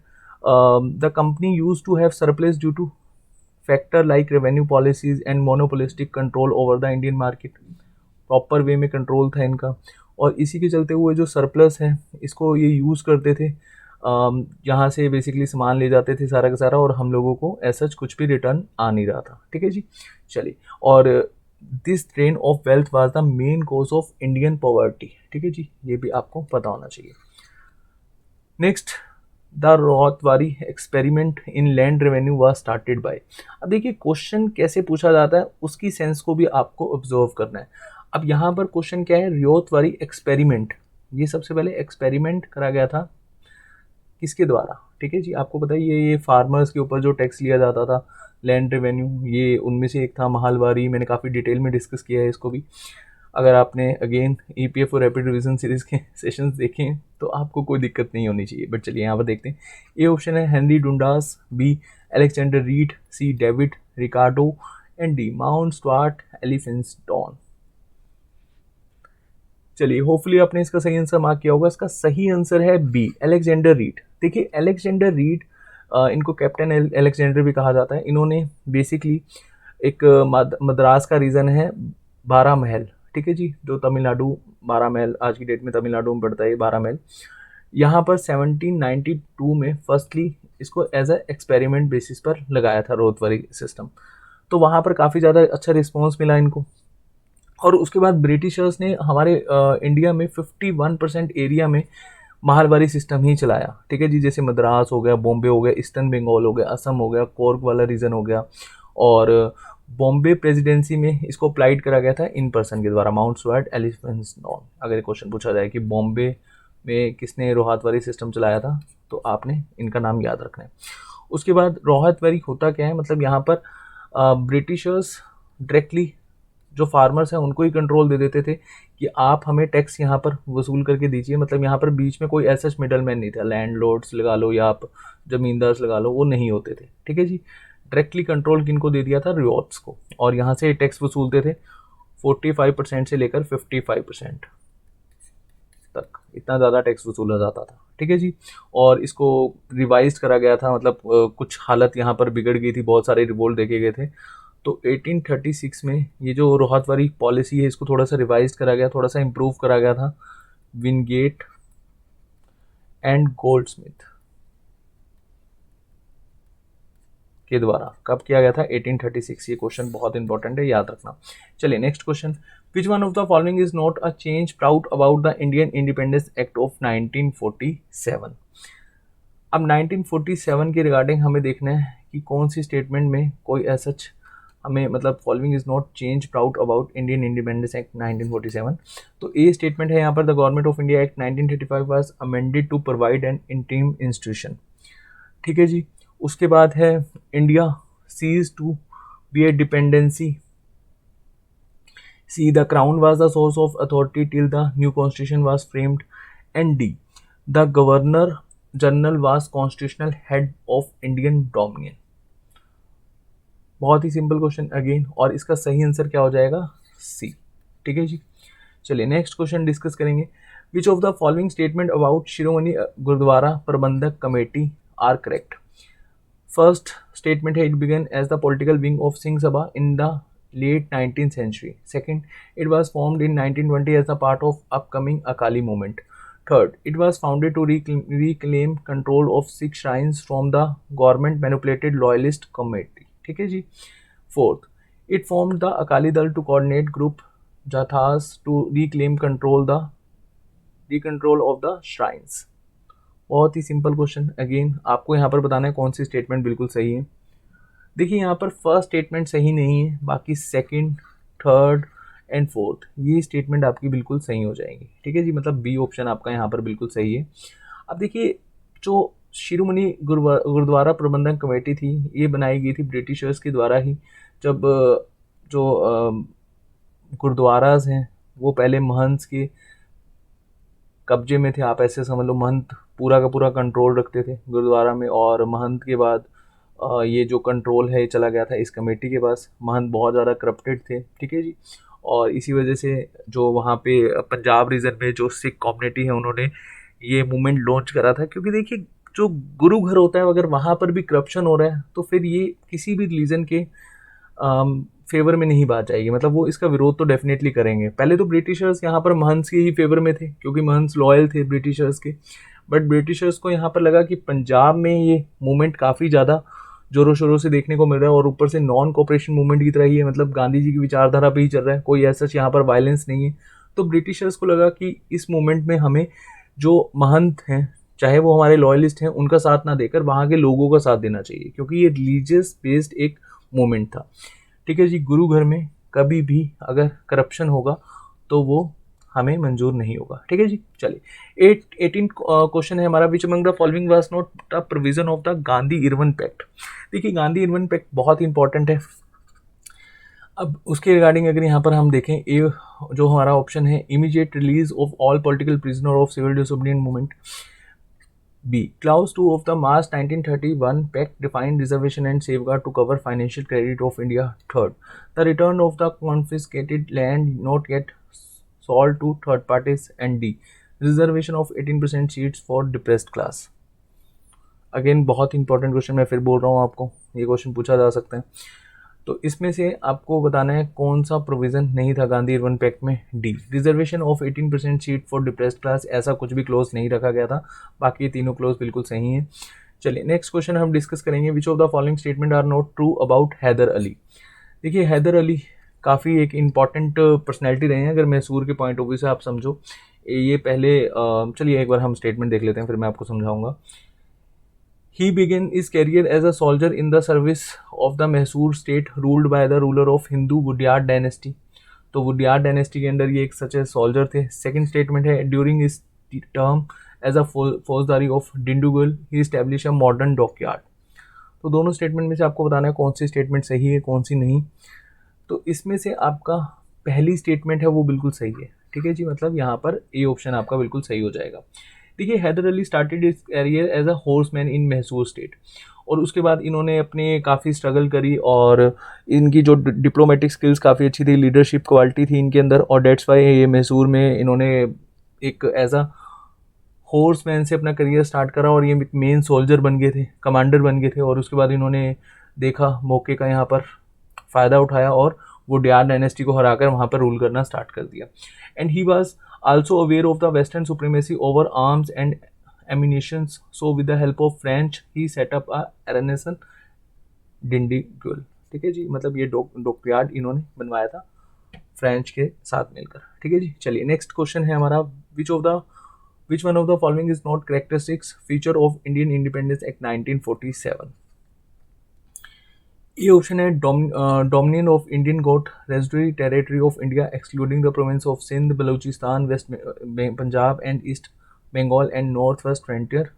the company use to have surplus due to factor like revenue policies and monopolistic control over the Indian market. Proper way में कंट्रोल था इनका, और इसी के चलते हुए जो सरप्लस है इसको ये यूज़ करते थे। यहाँ से बेसिकली सामान ले जाते थे सारा का सारा, और हम लोगों को ऐसा कुछ भी रिटर्न आ नहीं रहा था। ठीक है जी, चलिए। और this drain of wealth was the main cause of Indian poverty. ठीक है जी, ये भी आपको पता होना चाहिए। Next, the Ryotwari experiment in land revenue was started by. अब देखिए क्वेश्चन कैसे पूछा जाता है उसकी सेंस को भी आपको ऑब्जर्व करना है। अब यहाँ पर क्वेश्चन क्या है, रोहतवारी एक्सपेरिमेंट। ये सबसे पहले एक्सपेरिमेंट करा गया था किसके द्वारा। ठीक है जी, आपको पता है ये फार्मर्स के ऊपर जो टैक्स लिया जाता था, लैंड रेवेन्यू, ये उनमें से एक था। महालवारी, मैंने काफ़ी डिटेल में डिस्कस किया है इसको भी। अगर आपने अगेन ईपीएफ और रैपिड रिवीजन सीरीज के सेशंस देखे हैं तो आपको कोई दिक्कत नहीं होनी चाहिए। बट चलिए यहाँ पर देखते हैं। ए ऑप्शन है Henry Dundas, B Alexander Read, C David Ricardo and D Mount Stuart Elphinstone. चलिए होपफुली आपने इसका सही आंसर मार्क किया होगा। इसका सही आंसर है बी अलेक्जेंडर रीड। देखिए अलेक्जेंडर रीड, इनको कैप्टन अलेक्जेंडर भी कहा जाता है। इन्होंने बेसिकली एक मद्रास का रीजन है बारह महल, ठीक है जी, जो तमिलनाडु बारह महल आज की डेट में तमिलनाडु में पड़ता है, बारह महल। यहाँ पर 1792 में फर्स्टली इसको एज अ एक्सपेरिमेंट बेसिस पर लगाया था रोहतवारी सिस्टम। तो वहाँ पर काफ़ी ज़्यादा अच्छा रिस्पॉन्स मिला इनको। और उसके बाद ब्रिटिशर्स ने हमारे इंडिया में 51% एरिया में महालवारी सिस्टम ही चलाया, ठीक है जी। जैसे मद्रास हो गया, बॉम्बे हो गया, ईस्टर्न बंगाल हो गया, असम हो गया, कोर्ग वाला रीजन हो गया। और बॉम्बे प्रेसिडेंसी में इसको अप्लाइड करा गया था इन पर्सन के द्वारा, माउंट स्टुअर्ट एलिफिंस्टन। अगर ये क्वेश्चन पूछा जाए कि बॉम्बे में किसने रोहतवारी सिस्टम चलाया था, तो आपने इनका नाम याद रखना है। उसके बाद रोहतवारी होता क्या है, मतलब यहाँ पर ब्रिटिशर्स डायरेक्टली जो फार्मर्स हैं उनको ही कंट्रोल दे देते थे कि आप हमें टैक्स यहाँ पर वसूल करके दीजिए। मतलब यहाँ पर बीच में कोई ऐसा मिडल मैन नहीं था, लैंडलॉर्ड्स लगा लो या आप जमींदार्स लगा लो, वो नहीं होते थे, ठीक है जी। डायरेक्टली कंट्रोल किनको दे दिया था, रियॉट्स को। और यहाँ से टैक्स वसूलते थे 45% से लेकर 55% तक, इतना ज़्यादा टैक्स वसूला जाता था, ठीक है जी। और इसको रिवाइज करा गया था, मतलब कुछ हालत यहाँ पर बिगड़ गई थी, बहुत सारे रिवोल्ट देखे गए थे। तो 1836 में ये जो रोहतवारी पॉलिसी है इसको थोड़ा सा रिवाइज करा गया, थोड़ा सा इम्प्रूव करा गया था विनगेट एंड गोल्डस्मिथ के द्वारा। कब किया गया था, 1836। ये क्वेश्चन बहुत इंपॉर्टेंट है, याद रखना। चलिए next question, which one of the following is not a change proud about the Indian independence act of 1947। अब 1947 के रिगार्डिंग हमें देखना है कि कौन सी स्टेटमेंट में कोई ऐसा हमें, मतलब following is not change proud about Indian independence act 1947। तो ए स्टेटमेंट है यहाँ पर, the Government of India Act 1935 was amended to provide an interim institution, ठीक है जी। उसके बाद है India cease to be a dependency, C the crown was the source of authority till the new constitution was framed, and D the governor general was constitutional head of Indian dominion. बहुत ही simple question again, और इसका सही answer क्या हो जाएगा, सी, ठीक है जी। चलिए नेक्स्ट क्वेश्चन डिस्कस करेंगे। Which of the following statement about Shiromani Gurdwara Prabandhak committee are correct. First statement है, it began as the political wing of Singh Sabha in the late 19th century. Second, it was formed in 1920 as a part of upcoming Akali movement. Third, it was founded to reclaim control of Sikh shrines from the government manipulated loyalist committee. ठीक है जी। Fourth, it formed the Akali Dal to coordinate group jathas to reclaim control of the shrines. बहुत ही simple question, again आपको यहाँ पर बताना है कौन सी स्टेटमेंट बिल्कुल सही है। देखिए यहाँ पर फर्स्ट स्टेटमेंट सही नहीं है, बाकी सेकंड, थर्ड एंड फोर्थ ये स्टेटमेंट आपकी बिल्कुल सही हो जाएंगी, ठीक है जी। मतलब बी ऑप्शन आपका यहाँ पर बिल्कुल सही है। अब देखिए जो शिरोमणि गुरुद्वारा प्रबंधन कमेटी थी, ये बनाई गई थी ब्रिटिशर्स के द्वारा ही, जब जो गुरुद्वाराज हैं वो पहले महंत के कब्जे में थे। आप ऐसे समझ लो, महंत पूरा का पूरा कंट्रोल रखते थे गुरुद्वारा में, और महंत के बाद ये जो कंट्रोल है चला गया था इस कमेटी के पास। महंत बहुत ज़्यादा करप्टेड थे, ठीक है जी। और इसी वजह से जो वहाँ पे पंजाब रीजन में जो सिख कम्युनिटी है उन्होंने ये मूवमेंट लॉन्च करा था। क्योंकि देखिए जो गुरु घर होता है, अगर वहाँ पर भी करप्शन हो रहा है तो फिर ये किसी भी रिलीजन के फेवर में नहीं बात जाएगी, मतलब वो इसका विरोध तो डेफिनेटली करेंगे। पहले तो ब्रिटिशर्स यहाँ पर महंत के ही फेवर में थे, क्योंकि महंत लॉयल थे ब्रिटिशर्स के। बट ब्रिटिशर्स को यहाँ पर लगा कि पंजाब में ये मूवमेंट काफ़ी ज़्यादा जोरों शोरों से देखने को मिल रहा है, और ऊपर से नॉन कोऑपरेशन मूवमेंट की तरह ही है, मतलब गांधी जी की विचारधारा पे ही चल रहा है, कोई ऐसा यहाँ पर वायलेंस नहीं है। तो ब्रिटिशर्स को लगा कि इस मूवमेंट में हमें जो महंत हैं, चाहे वो हमारे लॉयलिस्ट हैं, उनका साथ ना देकर वहाँ के लोगों का साथ देना चाहिए, क्योंकि ये रिलीजियस बेस्ड एक मूवमेंट था, ठीक है जी। गुरु घर में कभी भी अगर करप्शन होगा तो वो हमें मंजूर नहीं होगा, ठीक है जी। चलिए 18 क्वेश्चन है हमारा, which among the following was not a provision of the Gandhi Irwin Pact. देखिए गांधी इरविन पैक्ट बहुत इंपॉर्टेंट है। अब उसके रिगार्डिंग अगर यहाँ पर हम देखें, ए जो हमारा ऑप्शन है, immediate release of all political prisoner of civil disobedient movement. B. Clause 2 of the March 1931 Pact defined reservation and safeguard to cover financial credit of India. Third, the return of the confiscated land not yet sold to third parties. And D. Reservation of 18% seats for depressed class. Again बहुत important question, मैं फिर बोल रहा हूँ आपको, ये question पूछा जा सकता है। तो इसमें से आपको बताना है कौन सा प्रोविजन नहीं था गांधी अर्बन पैक्ट में। D, reservation of 18% seat for depressed class, ऐसा कुछ भी क्लोज नहीं रखा गया था, बाकी तीनों क्लोज बिल्कुल सही हैं। चलिए नेक्स्ट क्वेश्चन हम डिस्कस करेंगे, which of the following statement are not true about Hyder Ali. देखिए हैदर अली काफ़ी एक इम्पॉर्टेंट पर्सनैलिटी रहे हैं, अगर मैसूर के पॉइंट ऑफ व्यू से आप समझो। ये पहले चलिए एक बार हम स्टेटमेंट देख लेते हैं, फिर मैं आपको समझाऊंगा। He began his career as a soldier in the service of the Mysore state ruled by the ruler of Hindu Wudiyar dynasty। तो वुडियार डायनेस्टी के अंदर ये एक सच सोल्जर थे। सेकंड स्टेटमेंट है, during his term as a faujdari of Dindigul he establish a modern dockyard. तो दोनों statement में से आपको बताना है कौन सी स्टेटमेंट सही है कौन सी नहीं। तो इसमें से आपका पहली स्टेटमेंट है वो बिल्कुल सही है, ठीक है जी, मतलब यहाँ पर ए ऑप्शन आपका बिल्कुल सही हो जाएगा। देखिए Hyder Ali started his career as a horseman in Mysore state, और उसके बाद इन्होंने अपने काफ़ी स्ट्रगल करी, और इनकी जो डिप्लोमेटिक स्किल्स काफ़ी अच्छी थी, लीडरशिप क्वालिटी थी इनके अंदर, और डेट्स वाई ये मैसूर में इन्होंने एक एज अ हॉर्समैन से अपना करियर स्टार्ट करा, और ये मेन सोल्जर बन गए थे, कमांडर बन गए थे, और उसके बाद इन्होंने देखा मौके का यहाँ पर फ़ायदा उठाया और वो डियार डायनेस्टी को हराकर वहाँ पर रूल करना स्टार्ट कर दिया। And he was also aware of the western supremacy over arms and ammunition, so with the help of French he set up a Renaissance Dindigul। ठीक है जी, मतलब ये डॉकयार्ड इन्होंने बनवाया था फ्रेंच के साथ मिलकर। ठीक है जी, चलिए नेक्स्ट क्वेश्चन है हमारा, which one of the following is not characteristics feature of Indian independence act 1947। ये ऑप्शन है, dominion of Indian got residuary territory of India excluding the province of Sindh, Baluchistan, west Punjab and east Bengal and north west frontier.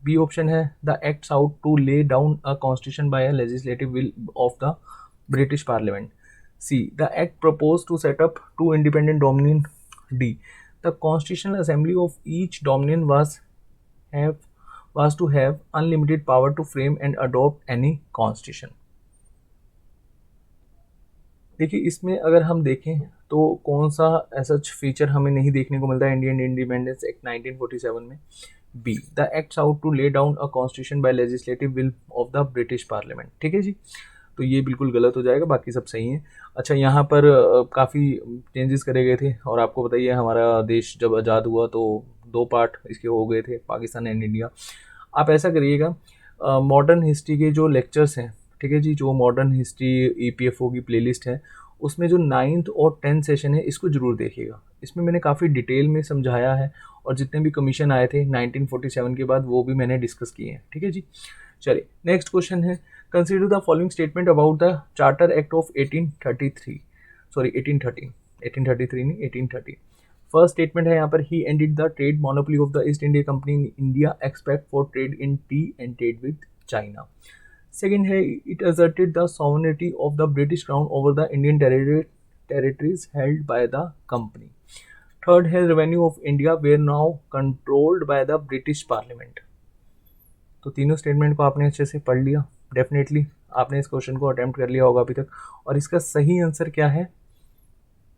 B option है, the act out to lay down a constitution by a legislative will of the British parliament. C, the act propose to set up to independent dominion. D, the constitutional assembly of each dominion was to have unlimited power to frame and adopt any constitution। देखिए इसमें अगर हम देखें तो कौन सा ऐसा feature हमें नहीं देखने को मिलता है इंडियन इंडिपेंडेंस एक्ट 1947 में। B, the act out to lay down a constitution by legislative will of the British parliament. ठीक है जी, तो ये बिल्कुल गलत हो जाएगा, बाकी सब सही है। अच्छा, यहाँ पर काफ़ी चेंजेस करे गए थे, और आपको बताइए हमारा देश जब आज़ाद हुआ तो दो पार्ट इसके हो गए थे, पाकिस्तान एंड इंडिया। आप ऐसा करिएगा, मॉडर्न हिस्ट्री के जो लेक्चर्स हैं, ठीक है जी, जो मॉडर्न हिस्ट्री EPFO की प्लेलिस्ट है, उसमें जो 9th और 10th सेशन है इसको ज़रूर देखिएगा। इसमें मैंने काफ़ी डिटेल में समझाया है, और जितने भी कमीशन आए थे 1947 के बाद वो भी मैंने डिस्कस किए हैं। ठीक है जी, चलिए नेक्स्ट क्वेश्चन है, consider the following statement about the charter act of 1833 1830 1833 नहीं 1830। फर्स्ट स्टेटमेंट है यहाँ पर, he ended the trade monopoly of the East India company in India expect for trade in tea and trade with China. Second है, it asserted the sovereignty of the British crown over the Indian territories held by the company. Third है, revenue of India were now controlled by the British parliament. तो तीनों statement को आपने अच्छे से पढ़ लिया, डेफिनेटली आपने इस क्वेश्चन को अटेम्प्ट कर लिया होगा अभी तक, और इसका सही आंसर क्या है,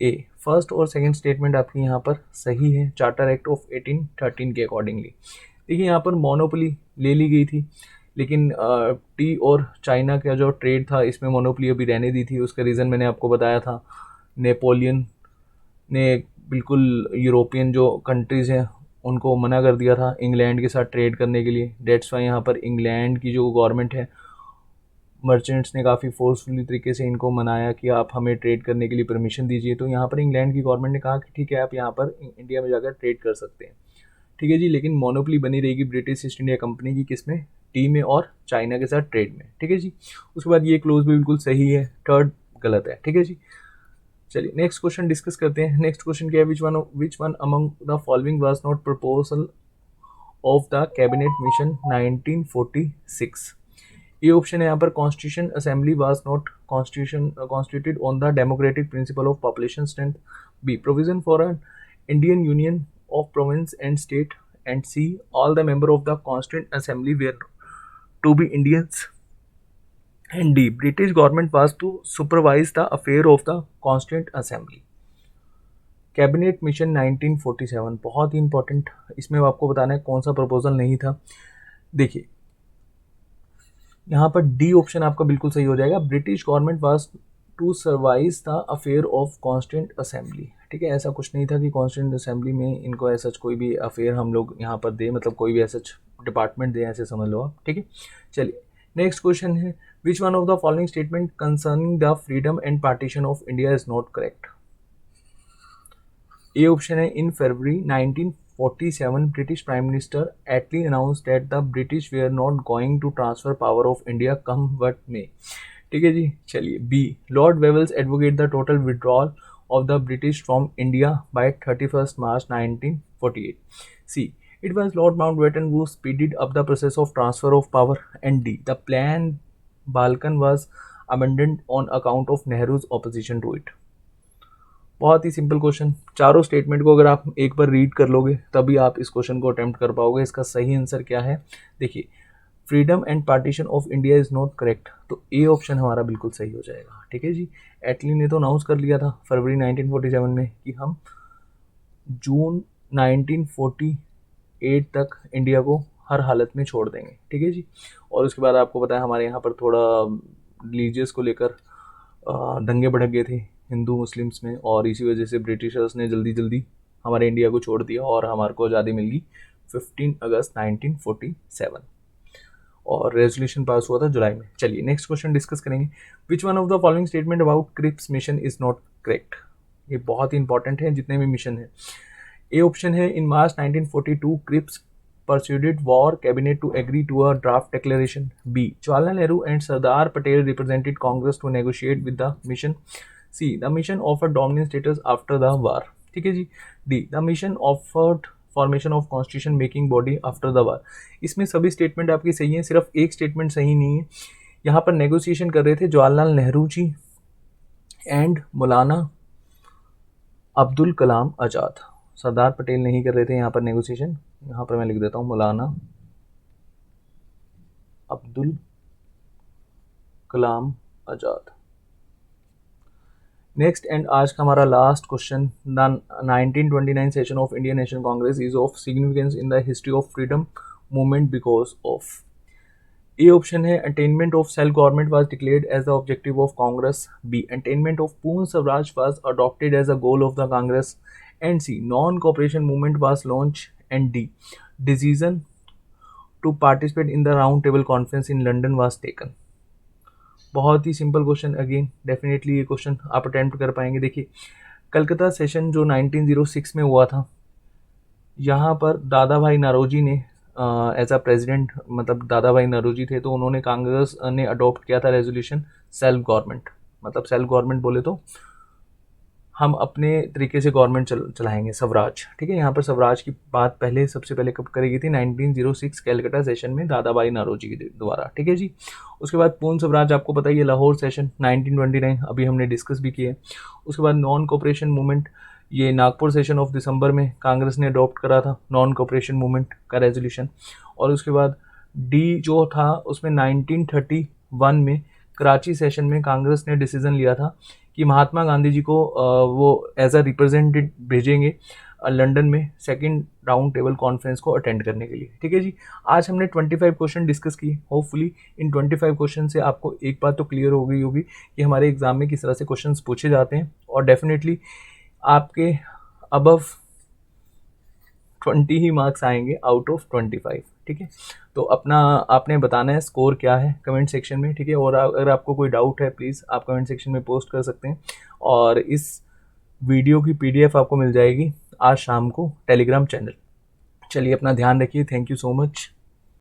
ए। फर्स्ट और सेकंड स्टेटमेंट आपकी यहाँ पर सही है, चार्टर एक्ट ऑफ 1813 के अकॉर्डिंगली। देखिए यहाँ पर मोनोपोली ले ली गई थी, लेकिन टी और चाइना का जो ट्रेड था इसमें मोनोपोली अभी रहने दी थी। उसका रीज़न मैंने आपको बताया था, नेपोलियन ने बिल्कुल यूरोपियन जो कंट्रीज़ हैं उनको मना कर दिया था इंग्लैंड के साथ ट्रेड करने के लिए। डेट्स वाई यहाँ पर इंग्लैंड की जो गवर्नमेंट है, मर्चेंट्स ने काफ़ी फोर्सफुली तरीके से इनको मनाया कि आप हमें ट्रेड करने के लिए परमिशन दीजिए। तो यहाँ पर इंग्लैंड की गवर्नमेंट ने कहा कि ठीक है, आप यहाँ पर इंडिया में जाकर ट्रेड कर सकते हैं। ठीक है जी, लेकिन मोनोपोली बनी रहेगी ब्रिटिश ईस्ट इंडिया कंपनी की, किसमें, टी में और चाइना के साथ ट्रेड में। ठीक है जी, उसके बाद ये क्लोज भी बिल्कुल सही है, थर्ड गलत है। ठीक है जी, चलिए नेक्स्ट क्वेश्चन डिस्कस करते हैं। नेक्स्ट क्वेश्चन क्या है, which one among the following was not proposal of the cabinet mission 1946। A option है यहाँ पर constitution assembly was not constituted on the democratic principle of population strength, B provision for an Indian union of province and state, and C all the member of the constituent assembly were to be Indians, and D. British government was to supervise the affair of the Constituent Assembly. Cabinet mission 1947 बहुत ही important, इसमें आपको बताना है कौन सा proposal नहीं था। देखिए यहाँ पर डी ऑप्शन आपका बिल्कुल सही हो जाएगा, British government was to supervise the affair of constituent assembly. ठीक है, ऐसा कुछ नहीं था कि कॉन्स्टिट्यूंट असेंबली में इनको ऐसा कोई भी अफेयर हम लोग यहाँ पर दे, मतलब कोई भी ऐसा डिपार्टमेंट दे, ऐसे समझ लो आप। ठीक है, चलिए नेक्स्ट क्वेश्चन है, which one of the following statement concerning the freedom and partition of India is not correct. A option है in February 1947 British prime minister Attlee announced that the British we are not going to transfer power of India come what may. ठीक है जी, चलिए B Lord Wavell's advocate the total withdrawal of the British from India by 31 March 1948, C it was Lord Mountbatten who speeded up the process of transfer of power, and D. The plan Balkan was abandoned on account of Nehru's opposition to it. बहुत ही simple question, चारों statement को अगर आप एक बार read कर लोगे तभी आप इस क्वेश्चन को अटेम्प्ट कर पाओगे। इसका सही आंसर क्या है, देखिए freedom and partition of India is not correct, तो ए ऑप्शन हमारा बिल्कुल सही हो जाएगा। ठीक है जी, एटली ने तो अनाउंस कर लिया था फरवरी 1947 में कि हम जून 1948 तक इंडिया को हर हालत में छोड़ देंगे। ठीक है जी, और उसके बाद आपको पता है हमारे यहाँ पर थोड़ा रिलीजियस को लेकर दंगे भड़क गए थे हिंदू मुस्लिम्स में, और इसी वजह से ब्रिटिशर्स ने जल्दी जल्दी हमारे इंडिया को छोड़ दिया और हमारे को आज़ादी मिल गई 15 अगस्त 1947, और रेजोल्यूशन पास हुआ था जुलाई में। चलिए नेक्स्ट क्वेश्चन डिस्कस करेंगे, which one of the following statement about Cripps mission is not correct. ये बहुत ही इंपॉर्टेंट है जितने भी मिशन है। ए ऑप्शन है इन मार्च 1942 Cripps persuaded war cabinet to agree to a draft declaration, B. Jawaharlal Nehru and Sardar Patel represented Congress to negotiate with the mission, C. The mission offered dominant status after the war. ठीक है जी, D. The mission offered formation of constitution making body after the war. इसमें सभी statement आपकी सही हैं, सिर्फ एक statement सही नहीं है। यहाँ पर नेगोशिएशन कर रहे थे जवाहरलाल नेहरू जी एंड मौलाना अब्दुल कलाम आज़ाद, सरदार पटेल नहीं कर रहे थे यहाँ पर नेगोशिएशन। यहाँ पर मैं लिख देता हूँ मौलाना अब्दुल कलाम आज़ाद। नेक्स्ट एंड आज का हमारा last question, the 1929 session of Indian National Congress is of significance in the history of freedom movement because of. A option है attainment of self government was declared as the objective of Congress, B attainment of Purna Swaraj was adopted as a goal of the Congress, and C. Non-cooperation movement was launched, and D. Decision to participate in the round table conference in London was taken. बहुत ही simple question, again definitely ये question आप attempt कर पाएंगे। देखिए Calcutta session जो 1906 में हुआ था, यहाँ पर दादा भाई नौरोजी ने एज अ प्रेसिडेंट, मतलब दादा भाई नौरोजी थे, तो उन्होंने कांग्रेस ने अडॉप्ट किया था रेजोल्यूशन सेल्फ गवर्नमेंट, मतलब सेल्फ गवर्नमेंट बोले तो हम अपने तरीके से गवर्नमेंट चलाएंगे, स्वराज। ठीक है, यहाँ पर स्वराज की बात पहले सबसे पहले कब करी गई थी, 1906 कैलकाटा सेशन में दादा भाई नौरोजी के द्वारा। ठीक है जी, उसके बाद पूर्ण स्वराज आपको पता ही है, लाहौर सेशन 1929 अभी हमने डिस्कस भी किया है। उसके बाद नॉन कोऑपरेशन मूवमेंट, ये नागपुर सेशन ऑफ दिसंबर में कांग्रेस ने अडॉप्ट करा था नॉन कोऑपरेशन मूवमेंट का रेजोल्यूशन। और उसके बाद डी जो था उसमें 1931 में कराची सेशन में कांग्रेस ने डिसीजन लिया था कि महात्मा गांधी जी को वो एज अ रिप्रेजेंटेटिव भेजेंगे लंदन में सेकंड राउंड टेबल कॉन्फ्रेंस को अटेंड करने के लिए। ठीक है जी, आज हमने 25 क्वेश्चन डिस्कस किए। होपफुली इन 25 क्वेश्चन से आपको एक बात तो क्लियर हो गई होगी कि हमारे एग्जाम में किस तरह से क्वेश्चंस पूछे जाते हैं, और डेफिनेटली आपके अबव 20 ही मार्क्स आएंगे आउट ऑफ 25। ठीक है, तो अपना आपने बताना है स्कोर क्या है कमेंट सेक्शन में। ठीक है, और अगर आपको कोई डाउट है प्लीज़ आप कमेंट सेक्शन में पोस्ट कर सकते हैं, और इस वीडियो की PDF आपको मिल जाएगी आज शाम को टेलीग्राम चैनल। चलिए अपना ध्यान रखिए, थैंक यू सो मच।